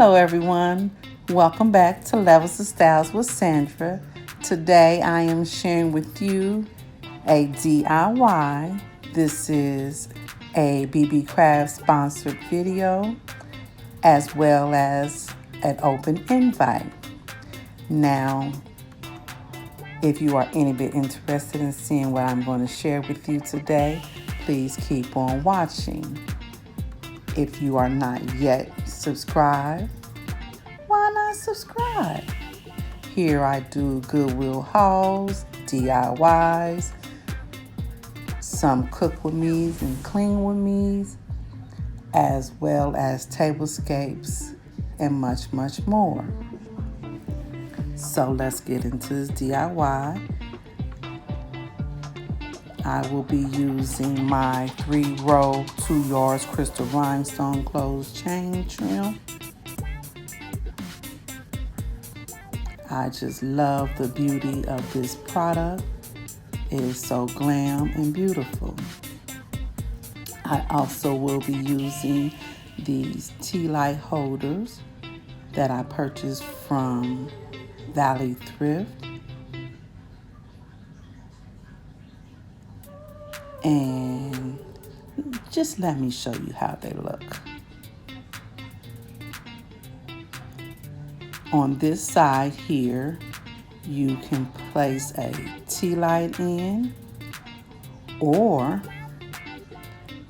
Hello everyone, welcome back to Levels of Styles with Sandra. Today I am sharing with you a DIY. This is a Beebeecraft sponsored video as well as an open invite. Now, if you are any bit interested in seeing what I'm going to share with you today, please keep on watching. If you are not yet subscribed, why not subscribe? Here I do Goodwill hauls, DIYs, some cook with me's and clean with me's, as well as tablescapes and much, much more. So let's get into this DIY. I will be using my 3-row 2 yards crystal rhinestone closed chain trim. I just love the beauty of this product. It is so glam and beautiful. I also will be using these tea light holders that I purchased from Valley Thrift. And just let me show you how they look. On this side here, you can place a tea light in, or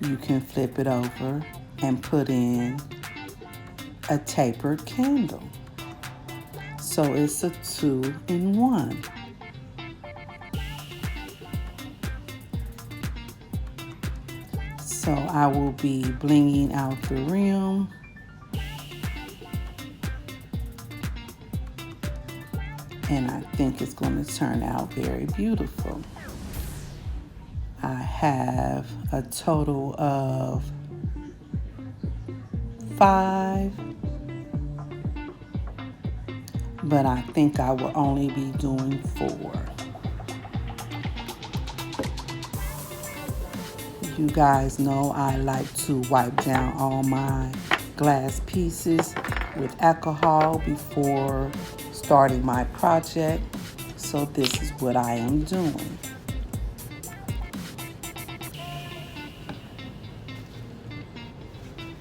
you can flip it over and put in a tapered candle. So it's a 2-in-1. So I will be blinging out the rim. And I think it's going to turn out very beautiful. I have a total of 5, but I think I will only be doing 4. You guys know I like to wipe down all my glass pieces with alcohol before starting my project, so this is what I am doing.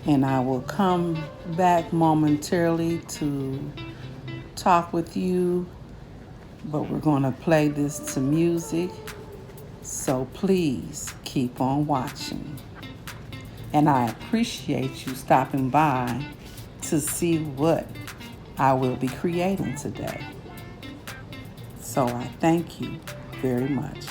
And I will come back momentarily to talk with you, but we're going to play this to music, so please keep on watching. And I appreciate you stopping by to see what I will be creating today. So I thank you very much.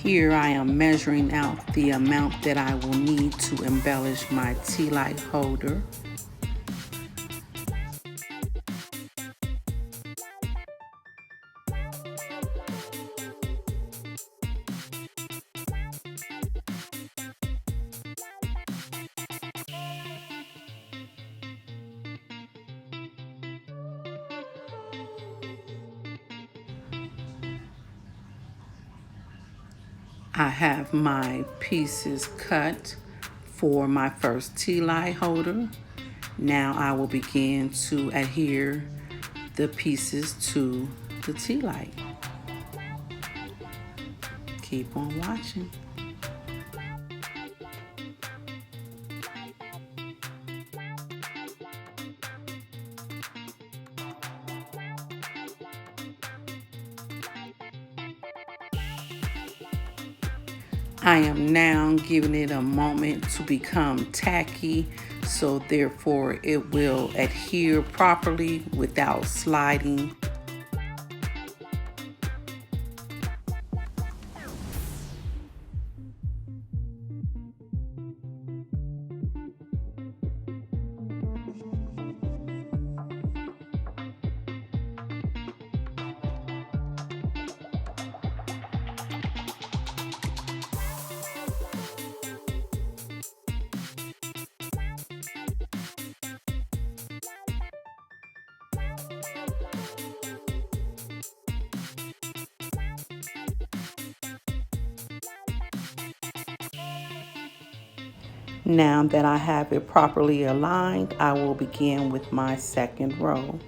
Here I am measuring out the amount that I will need to embellish my tea light holder. I have my pieces cut for my first tea light holder. Now I will begin to adhere the pieces to the tea light. Keep on watching. I am now giving it a moment to become tacky, so therefore it will adhere properly without sliding. Now that I have it properly aligned, I will begin with my second row.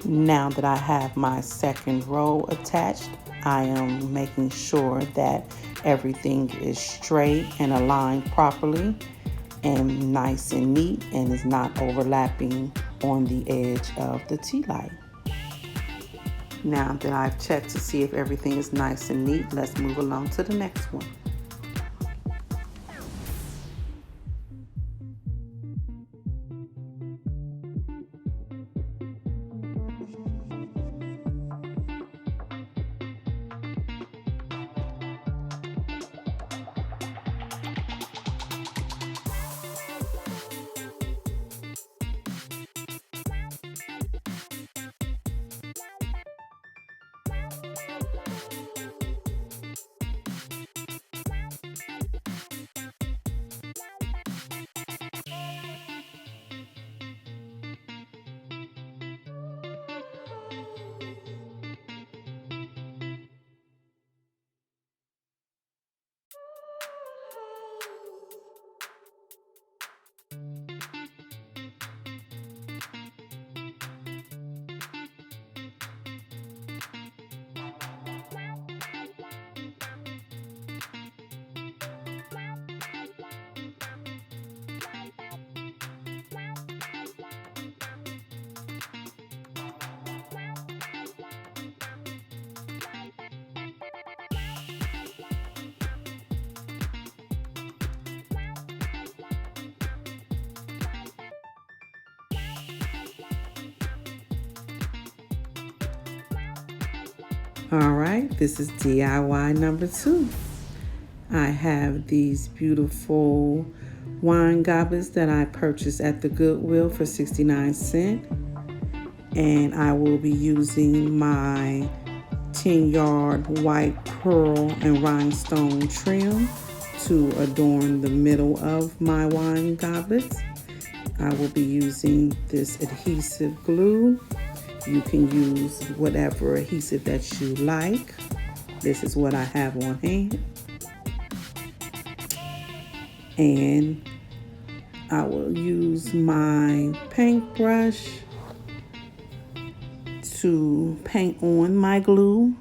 Now that I have my second row attached, I am making sure that everything is straight and aligned properly and nice and neat and is not overlapping on the edge of the tea light. Now that I've checked to see if everything is nice and neat, let's move along to the next one. All right, this is DIY number 2. I have these beautiful wine goblets that I purchased at the Goodwill for 69 cents. And I will be using my 10-yard white pearl and rhinestone trim to adorn the middle of my wine goblets. I will be using this adhesive glue. You can use whatever adhesive that you like. This is what I have on hand. And I will use my paintbrush to paint on my glue.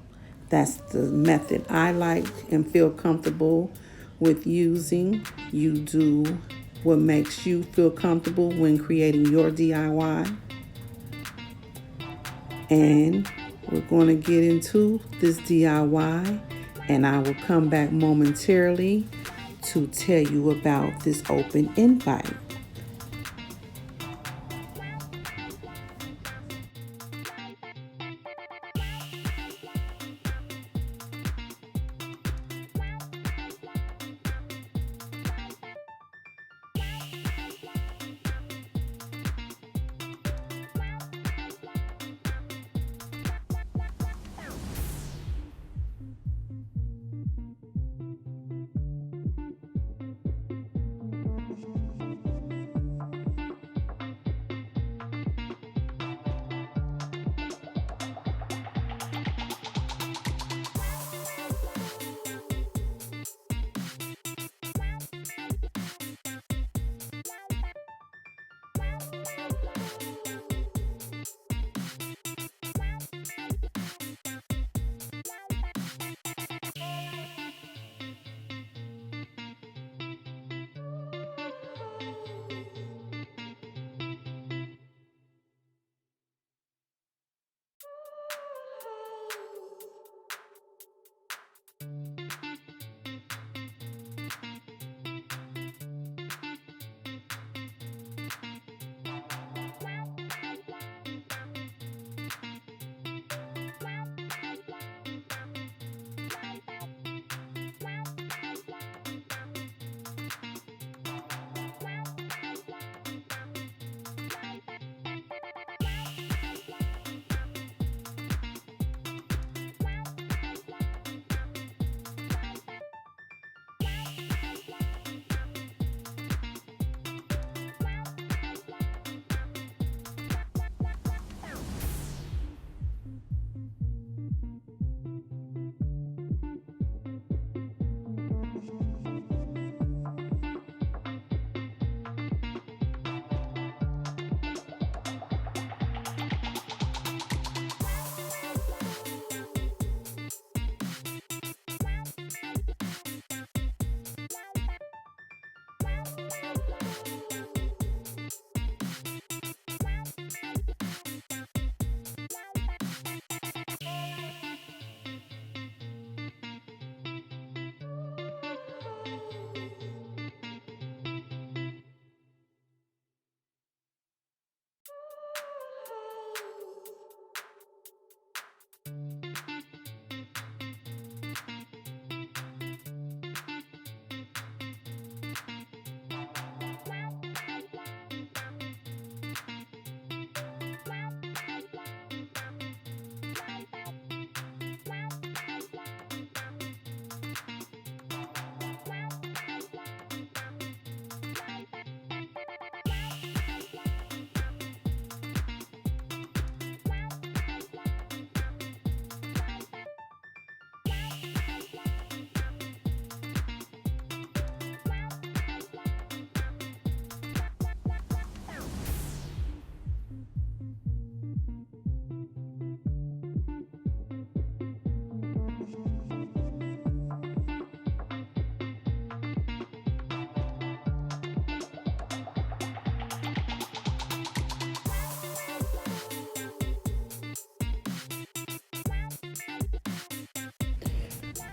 That's the method I like and feel comfortable with using. You do what makes you feel comfortable when creating your DIY. And we're going to get into this DIY, and I will come back momentarily to tell you about this open invite.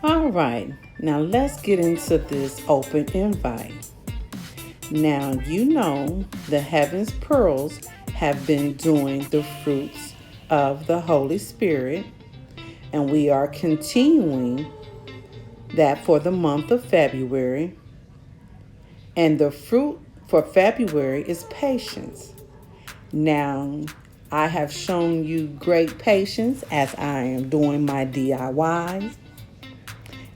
All right, now let's get into this open invite. Now, you know the Heaven's Pearls have been doing the fruits of the Holy Spirit, and we are continuing that for the month of February. And the fruit for February is patience. Now, I have shown you great patience as I am doing my DIYs,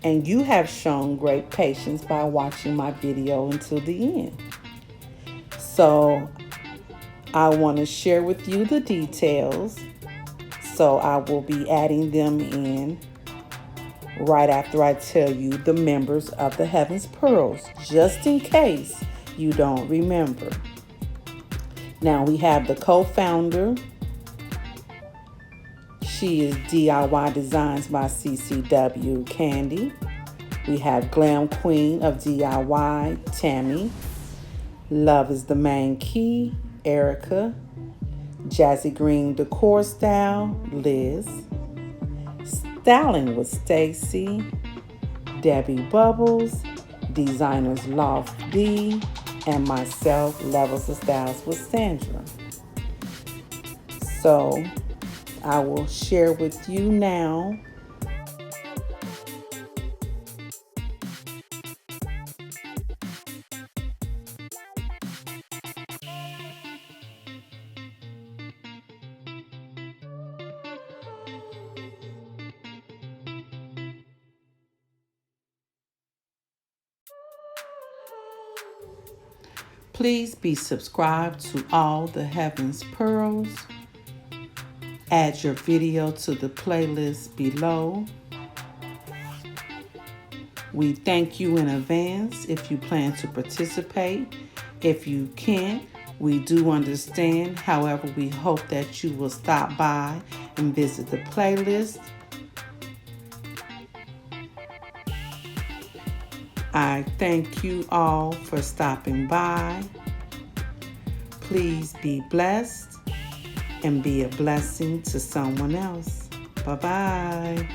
and you have shown great patience by watching my video until the end. So, I want to share with you the details. So, I will be adding them in right after I tell you the members of the Heaven's Pearls, just in case you don't remember. Now we have the co-founder. She is DIY Designs by CCW Candy. We have Glam Queen of DIY, Tammy. Love is the Main Key, Erica. Jazzy Green Decor Style, Liz. Styling with Stacy. Debbie Bubbles, Designers Loft D, and myself, Levels of Styles with Sandra. So I will share with you now. Please be subscribed to all the Heaven's Pearls. Add your video to the playlist below. We thank you in advance if you plan to participate. If you can't, we do understand. However, we hope that you will stop by and visit the playlist. I thank you all for stopping by. Please be blessed and be a blessing to someone else. Bye-bye.